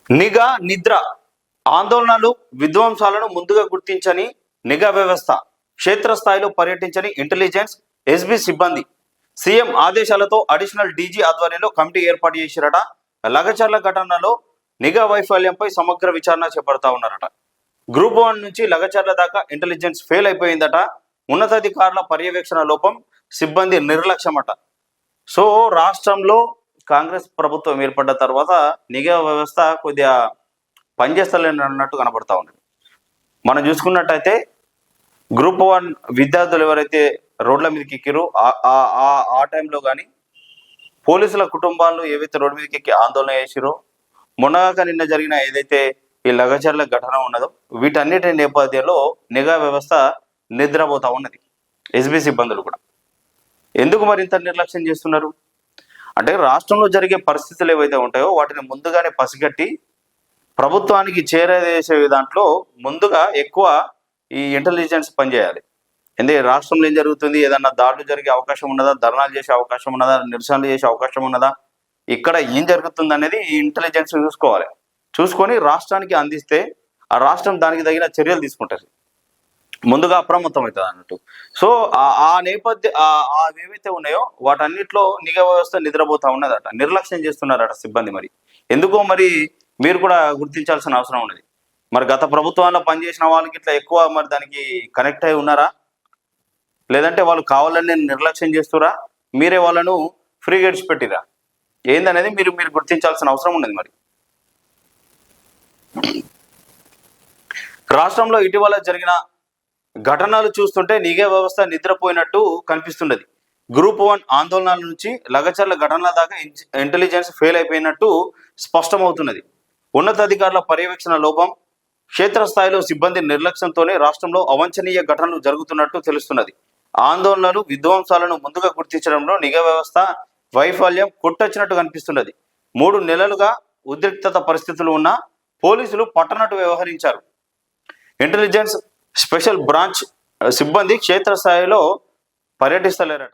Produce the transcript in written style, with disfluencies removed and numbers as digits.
నిఘా నిద్ర ఆందోళనలు విధ్వంసాలను ముందుగా గుర్తించని నిఘా వ్యవస్థ క్షేత్రస్థాయిలో పర్యటించని ఇంటెలిజెన్స్ ఎస్బీ సిబ్బంది సీఎం ఆదేశాలతో అడిషనల్ డీజీ ఆధ్వర్యంలో కమిటీ ఏర్పాటు చేసిరట. లగచర్ల ఘటనలో నిఘా వైఫల్యంపై సమగ్ర విచారణ చేపడతా ఉన్నారట. గ్రూప్ 1 నుంచి లగచర్ల దాకా ఇంటెలిజెన్స్ ఫెయిల్ అయిపోయిందట. ఉన్నతాధికారుల పర్యవేక్షణ లోపం, సిబ్బంది నిర్లక్ష్యమట. సో రాష్ట్రంలో కాంగ్రెస్ ప్రభుత్వం ఏర్పడ్డ తర్వాత నిఘా వ్యవస్థ కొద్దిగా పనిచేస్తలేని అన్నట్టు కనబడతా ఉన్నది. మనం చూసుకున్నట్టయితే గ్రూప్ 1 విద్యార్థులు ఎవరైతే రోడ్ల మీదకి ఎక్కిరో ఆ టైంలో కానీ పోలీసుల కుటుంబాలు ఏవైతే రోడ్డు మీదకి ఎక్కి ఆందోళన చేసిరో, మొన్నగాక నిన్న జరిగిన ఏదైతే ఈ లగచర్ల ఘటన ఉన్నదో వీటన్నిటి నేపథ్యంలో నిఘా వ్యవస్థ నిద్రపోతా ఉన్నది. ఎస్బీ సిబ్బందులు కూడా ఎందుకు మరింత నిర్లక్ష్యం చేస్తున్నారు అంటే, రాష్ట్రంలో జరిగే పరిస్థితులు ఏవైతే ఉంటాయో వాటిని ముందుగానే పసిగట్టి ప్రభుత్వానికి చేరవేసే దాంట్లో ముందుగా ఎక్కువ ఈ ఇంటెలిజెన్స్ పనిచేయాలి. ఎందుకంటే రాష్ట్రంలో ఏం జరుగుతుంది, ఏదన్నా దాడులు జరిగే అవకాశం ఉన్నదా, ధర్నాలు చేసే అవకాశం ఉన్నదా, నిరసనలు చేసే అవకాశం ఉన్నదా, ఇక్కడ ఏం జరుగుతుంది అనేది ఈ ఇంటెలిజెన్స్ చూసుకోవాలి. చూసుకొని రాష్ట్రానికి అందిస్తే ఆ రాష్ట్రం దానికి తగిన చర్యలు తీసుకుంటుంది, ముందుగా అప్రమత్తం అవుతుంది అన్నట్టు. సో ఆ నేపథ్య ఏవైతే ఉన్నాయో వాటన్నిటిలో నిఘా వ్యవస్థ నిద్రపోతా ఉన్నదట, నిర్లక్ష్యం చేస్తున్నారట సిబ్బంది. మరి ఎందుకో మరి మీరు కూడా గుర్తించాల్సిన అవసరం ఉన్నది. మరి గత ప్రభుత్వాల్లో పనిచేసిన వాళ్ళకి ఇట్లా ఎక్కువ మరి దానికి కనెక్ట్ అయి ఉన్నారా, లేదంటే వాళ్ళు కావాలని నిర్లక్ష్యం చేస్తురా, మీరే వాళ్ళను ఫ్రీగా పెట్టిరా, ఏందనేది మీరు గుర్తించాల్సిన అవసరం ఉన్నది. మరి రాష్ట్రంలో ఇటీవల జరిగిన ఘటనలు చూస్తుంటే నిఘా వ్యవస్థ నిద్రపోయినట్టు కనిపిస్తున్నది. గ్రూప్ 1 ఆందోళనల నుంచి లగచర్ల ఘటనల దాకా ఇంటెలిజెన్స్ ఫెయిల్ అయిపోయినట్టు స్పష్టమవుతున్నది. ఉన్నతాధికారుల పర్యవేక్షణ లోపం, క్షేత్రస్థాయిలో సిబ్బంది నిర్లక్ష్యంతోనే రాష్ట్రంలో అవాంఛనీయ ఘటనలు జరుగుతున్నట్టు తెలుస్తున్నది. ఆందోళనలు విధ్వంసాలను ముందుగా గుర్తించడంలో నిఘా వ్యవస్థ వైఫల్యం కొట్టొచ్చినట్టు కనిపిస్తున్నది. 3 నెలలుగా ఉద్రిక్తత పరిస్థితులు ఉన్న పోలీసులు పట్టనట్టు వ్యవహరించారు. ఇంటెలిజెన్స్ స్పెషల్ బ్రాంచ్ సిబ్బంది క్షేత్రస్థాయిలో పర్యటిస్తలేరట.